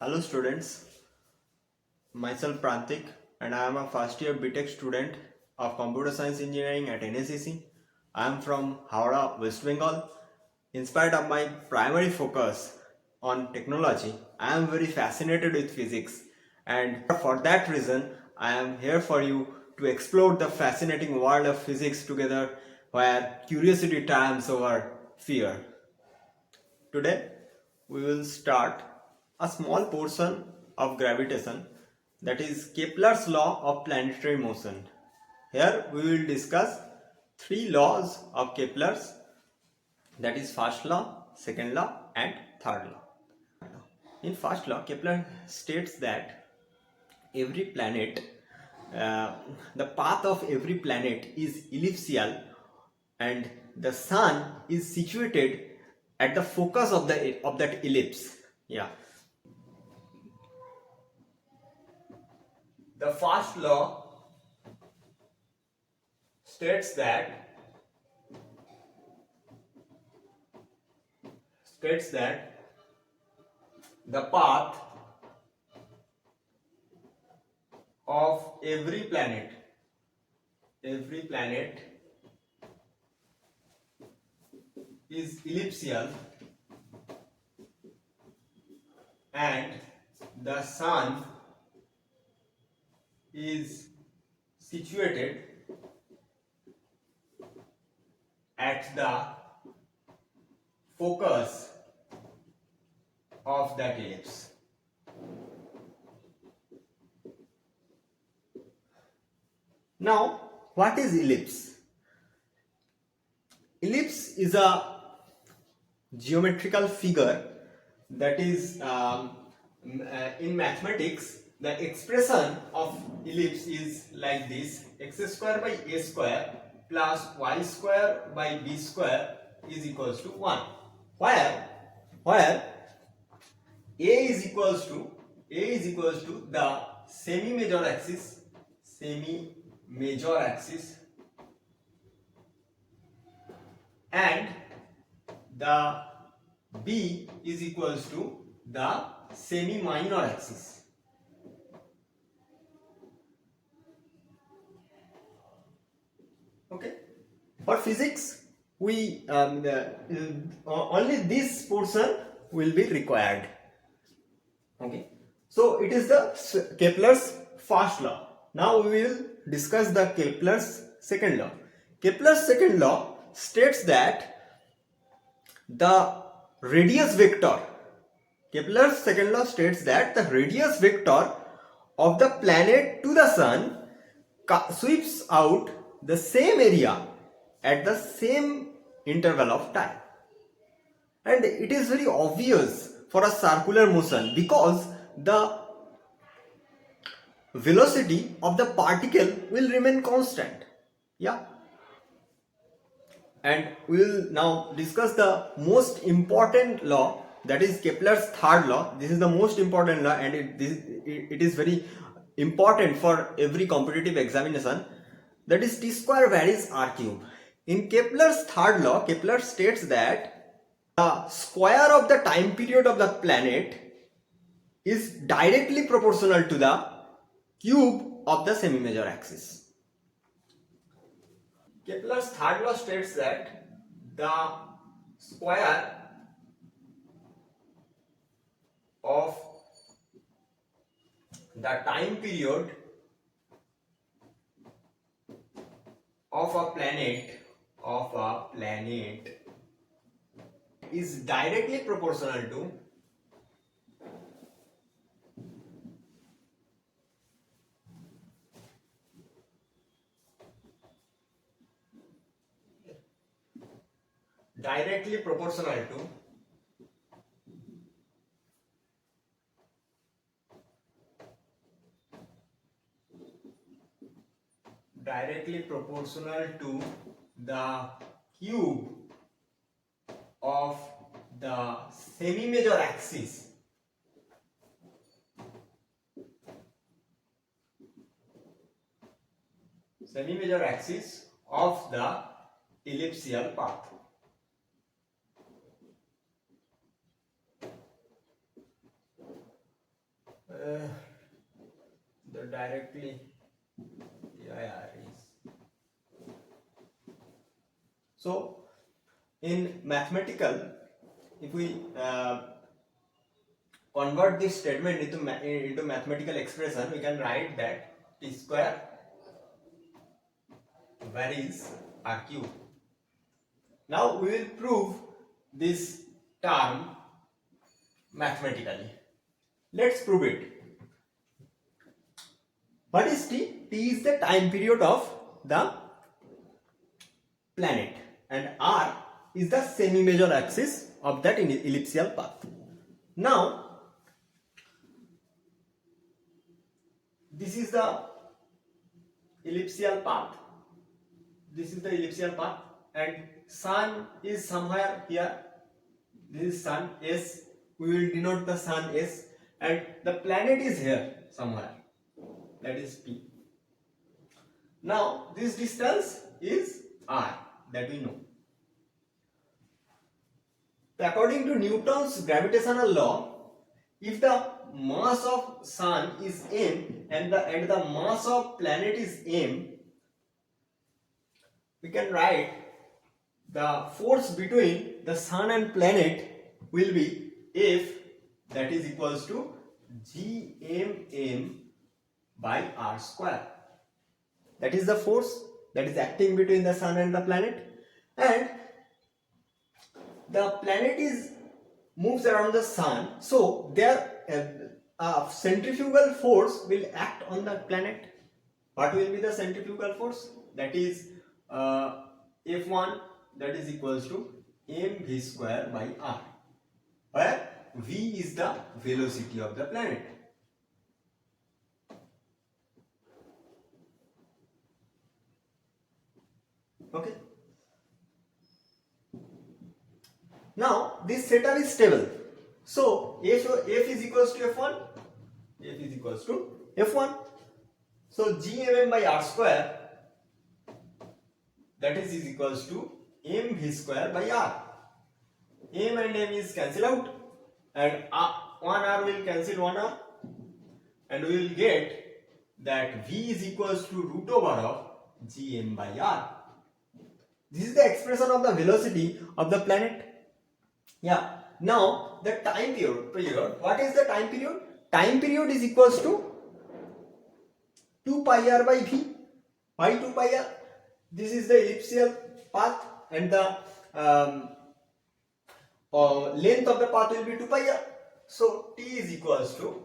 Hello students, myself Prantik and I am a first year BTech student of Computer Science Engineering at NACC. I am from Howrah, West Bengal. In spite of my primary focus on technology, I am very fascinated with physics, and for that reason I am here for you to explore the fascinating world of physics together where curiosity triumphs over fear. Today, we will start a small portion of gravitation, that is Kepler's law of planetary motion. Here we will discuss three laws of Kepler's, that is first law, second law and third law. In first law, Kepler states that every planet, the path of every planet is elliptical and the sun is situated at the focus of that ellipse. Yeah, the first law states that the path of every planet is elliptical and the sun is situated at the focus of that ellipse. Now, what is ellipse? Ellipse is a geometrical figure that is in mathematics. The expression of ellipse is like this: x square by a square plus y square by b square is equals to 1, where a is equals to the semi-major axis and the b is equals to the semi-minor axis. Okay, for physics we only this portion will be required. Okay, so it is the Kepler's first law. Now we will discuss the Kepler's second law. Kepler's second law states that the radius vector, Kepler's second law states that the radius vector of the planet to the sun sweeps out the same area at the same interval of time. And it is very obvious for a circular motion because the velocity of the particle will remain constant. Yeah, and we will now discuss the most important law, that is Kepler's third law. This is the most important law and it is very important for every competitive examination, that is T square varies R cube. In Kepler's third law, Kepler states that the square of the time period of the planet is directly proportional to the cube of the semi-major axis. Kepler's third law states that the square of the time period of a planet is directly proportional to directly proportional to the cube of the semi-major axis of the elliptical path. directly TIR is. So in mathematical, if we convert this statement into mathematical expression, we can write that T square varies R cube. Now we will prove this term mathematically. Let's prove it. What is T? T is the time period of the planet and R is the semi-major axis of that elliptical path. Now this is the elliptical path. This is the elliptical path and sun is somewhere here. This is sun S. We will denote the sun S and the planet is here somewhere. That is P. Now this distance is R, that we know. According to Newton's gravitational law, if the mass of sun is m and the mass of planet is m, we can write the force between the sun and planet will be F, that is equals to gmm by r square. That is the force that is acting between the sun and the planet, and the planet moves around the sun, so their centrifugal force will act on the planet. What will be the centrifugal force? That is F1, that is equals to mv square by r, where v is the velocity of the planet. Okay. Now this theta is stable. So F is equals to F1. F is equals to F1. So gmm by r square, that is equals to mv square by r. M and m is cancelled out and one r will cancel one r and we will get that v is equals to root over of gm by r. This is the expression of the velocity of the planet. Yeah. Now the time period. What is the time period? Time period is equals to 2 pi r by v. Why 2 pi r? This is the elliptical path and the length of the path will be 2 pi r. So T is equals to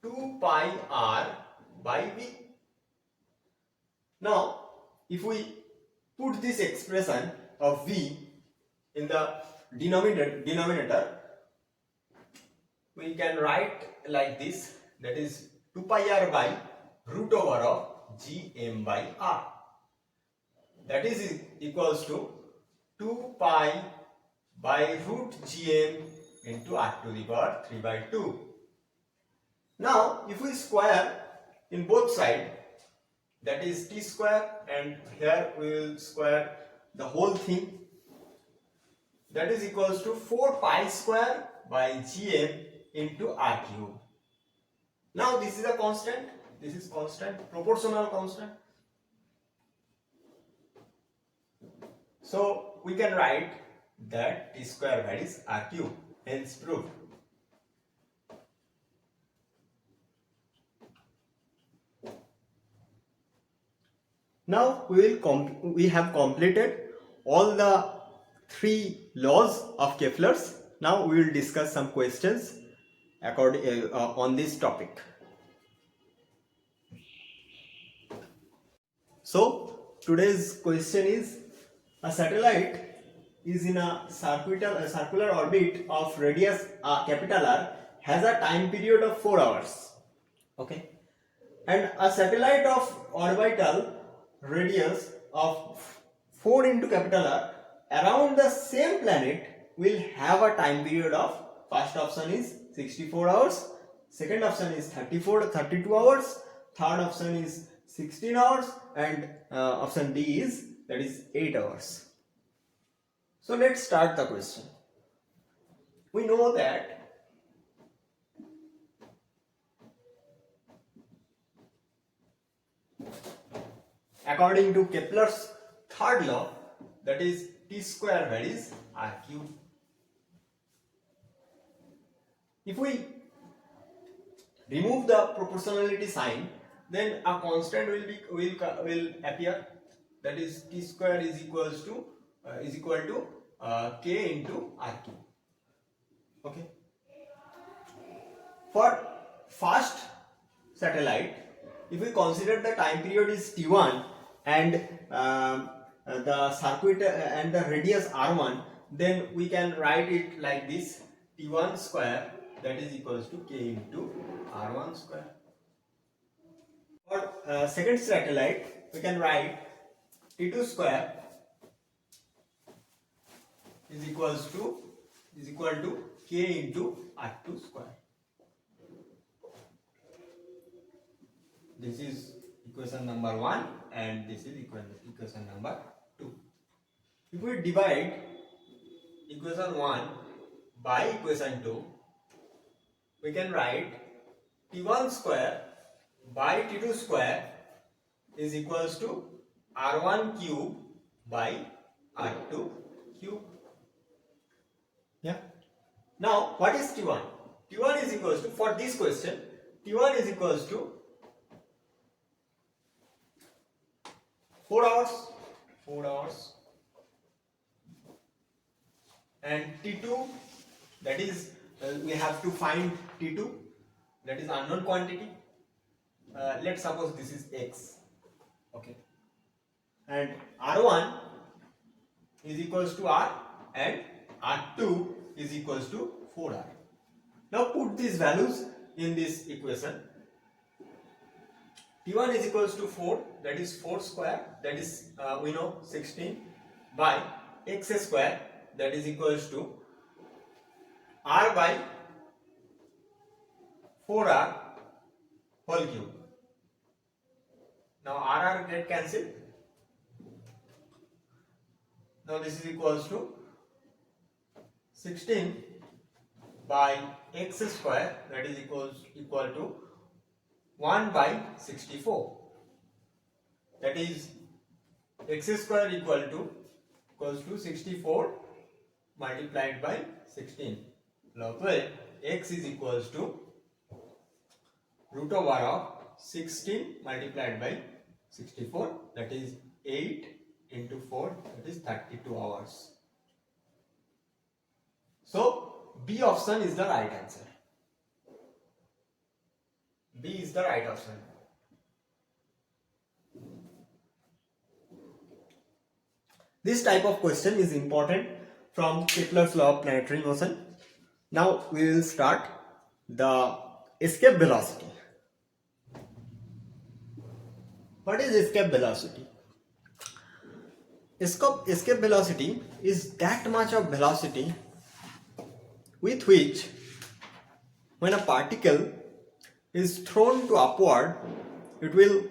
2 pi r by v. Now if we put this expression of v in the denominator, we can write like this, that is 2 pi r by root over of gm by r, that is equals to 2 pi by root gm into r to the power 3 by 2. Now if we square in both sides, that is t square, and here we will square the whole thing, that is equals to 4 pi square by gm into r cube. Now this is a constant, this is constant, proportional constant. So we can write that t square varies r cube, hence proved. Now we have completed all the 3 laws of Kepler's. Now we will discuss some questions on this topic. So today's question is: a satellite is in a circular orbit of radius capital R, has a time period of 4 hours. Okay, and a satellite of orbital radius of 4 into capital R around the same planet will have a time period of, first option is 64 hours, second option is 32 hours, third option is 16 hours, and option D is, that is 8 hours. So let's start the question. We know that according to Kepler's third law, that is T square varies R cube. If we remove the proportionality sign, then a constant will appear, that is T square is equal to K into R cube. Okay. For fast satellite, if we consider the time period is T1 and the circuit and the radius R1, then we can write it like this: T1 square, that is equals to K into R1 square. For second satellite, we can write T2 square is equal to K into R2 square. This is equation number 1 and this is equation number 2. If we divide equation 1 by equation 2, we can write T1 square by T2 square is equals to R1 cube by R2 cube. Yeah. Now, what is T1? T1 is equals to, for this question, T1 is equals to 4 hours, and T2, that is we have to find T2, that is unknown quantity. Let's suppose this is X. Okay. And R1 is equals to R and R2 is equals to 4R. Now put these values in this equation. T1 is equals to 4, that is 4 square, that is we know 16, by X square, that is equals to R by 4R whole cube. Now R get cancelled. Now this is equals to 16 by X square, that is equal to 1 by 64. That is X square equals to 64 multiplied by 16. Now 12, X is equals to root over of 16 multiplied by 64, that is 8 into 4, that is 32 hours. So B option is the right answer. B is the right option. This type of question is important from Kepler's law of planetary motion. Now we will start the escape velocity. What is escape velocity? Escape velocity is that much of velocity with which, when a particle is thrown to upward, it will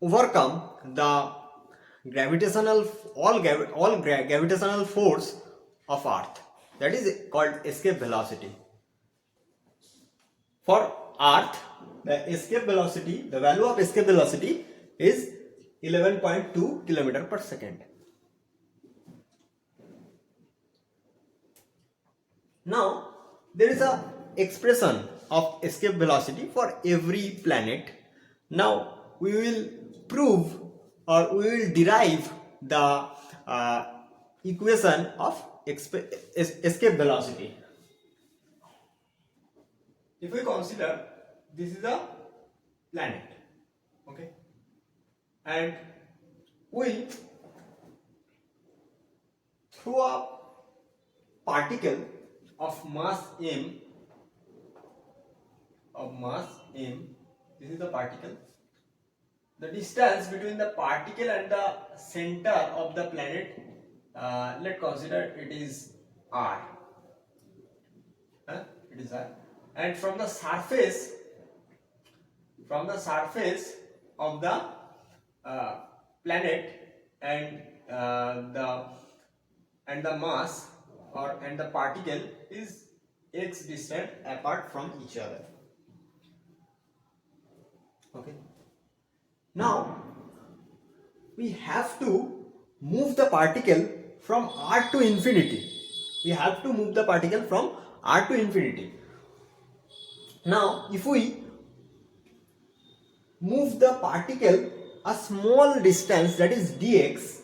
overcome the gravitational force of Earth. That is called escape velocity. For Earth, the value of escape velocity is 11.2 km per second. Now, there is a expression of escape velocity for every planet. Now, we will prove or we will derive the equation of escape velocity. If we consider this is a planet, okay, and we throw a particle of mass m, this is the particle. The distance between the particle and the center of the planet, let's consider it is r. It is r, and from the surface of the planet and the mass and the particle is x distant apart from each other. Okay. Now we have to move the particle from r to infinity. We have to move the particle from r to infinity. Now if we move the particle a small distance, that is dx,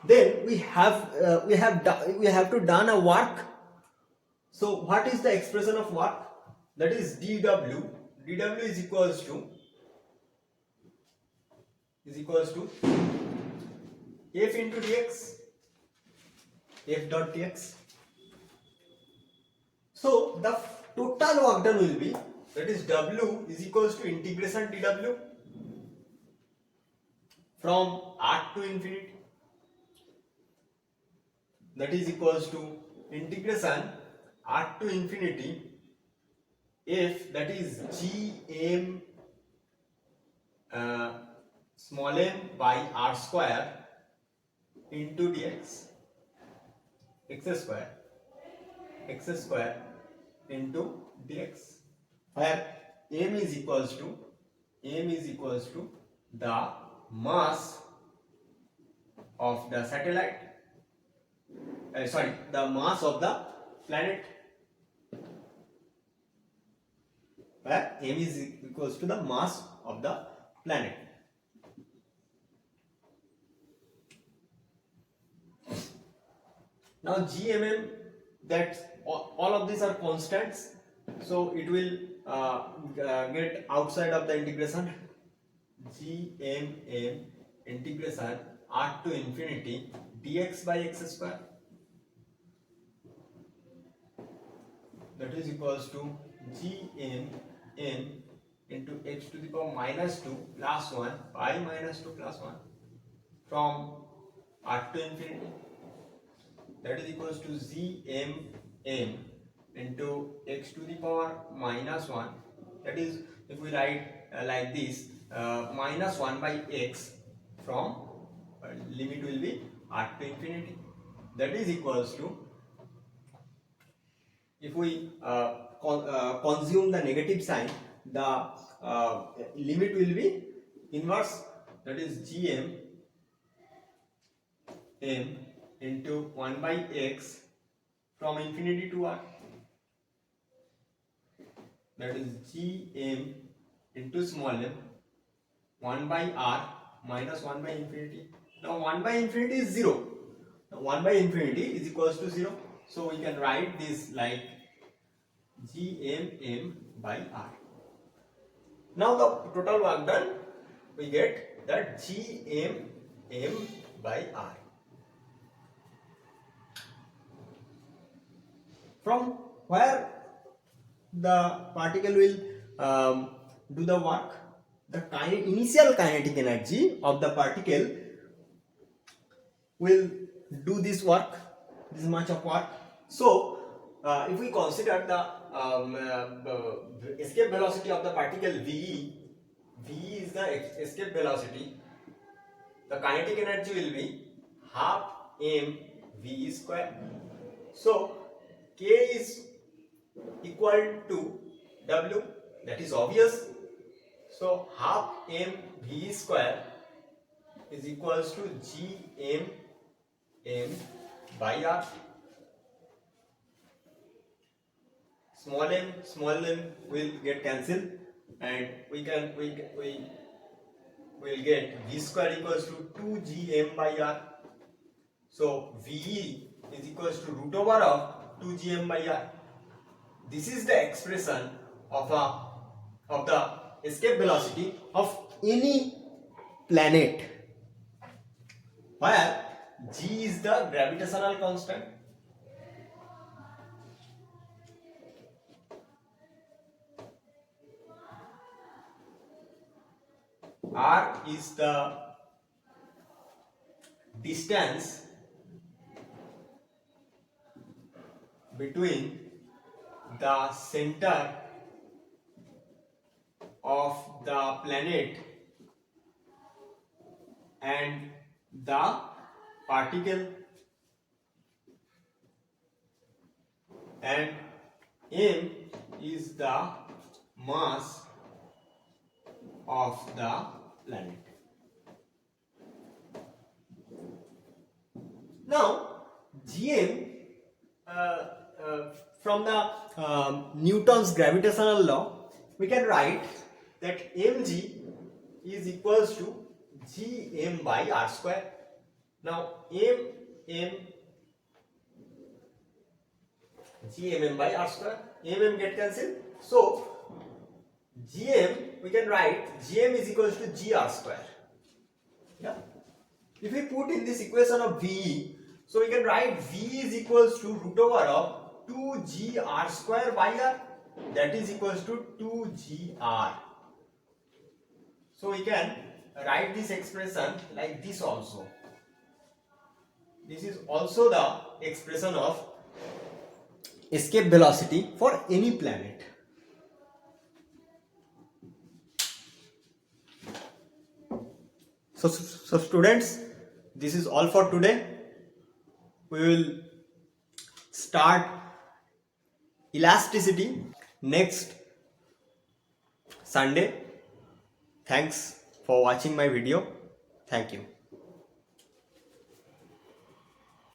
then we have to done a work. So what is the expression of work? That is dw. Dw is equals to f into dx, f dot dx. So the total work done will be, that is w is equals to integration dw from r to infinity, that is equals to integration r to infinity f, that is gm small m by r square into dx, x square into dx, where m is equals to the mass of the satellite, the mass of the planet, where m is equals to the mass of the planet. Now gmm, that all of these are constants, so it will get outside of the integration. Gmm integration r to infinity dx by x square, that is equals to gmm into x to the power minus 2 plus 1 by minus 2 plus 1 from r to infinity, that is equals to gmm into x to the power minus 1, that is, if we write like this, minus 1 by x from limit will be r to infinity, that is equals to, if we consume the negative sign, the limit will be inverse, that is gm m into 1 by x from infinity to r, that is gm into small m 1 by r minus 1 by infinity. Now 1 by infinity is 0. Now 1 by infinity is equals to 0. So we can write this like gmm by r. Now the total work done, we get that gmm by r. From where the particle will do the work, the initial kinetic energy of the particle will do this work, this much of work. So if we consider the escape velocity of the particle ve is the escape velocity, the kinetic energy will be half m v square. So k is equal to w, that is obvious. So half m v square is equals to gm m by r. Small m will get cancelled, and we will get v square equals to 2 gm by r. So ve is equals to root over of 2 gm by r. This is the expression of the escape velocity of any planet, where g is the gravitational constant, r is the distance between the center of the planet and the particle, and m is the mass of the planet. Now, Gm from the Newton's gravitational law, we can write that mg is equals to Gm by r square. Now, Gmm by r square, get cancelled. So, Gm, we can write Gm is equals to Gr square. Yeah. If we put in this equation of V, so we can write V is equals to root over of 2Gr square by R, that is equals to 2Gr. So we can write this expression like this also. This is also the expression of escape velocity for any planet. So students, this is all for today. We will start elasticity next Sunday. Thanks for watching my video. Thank you.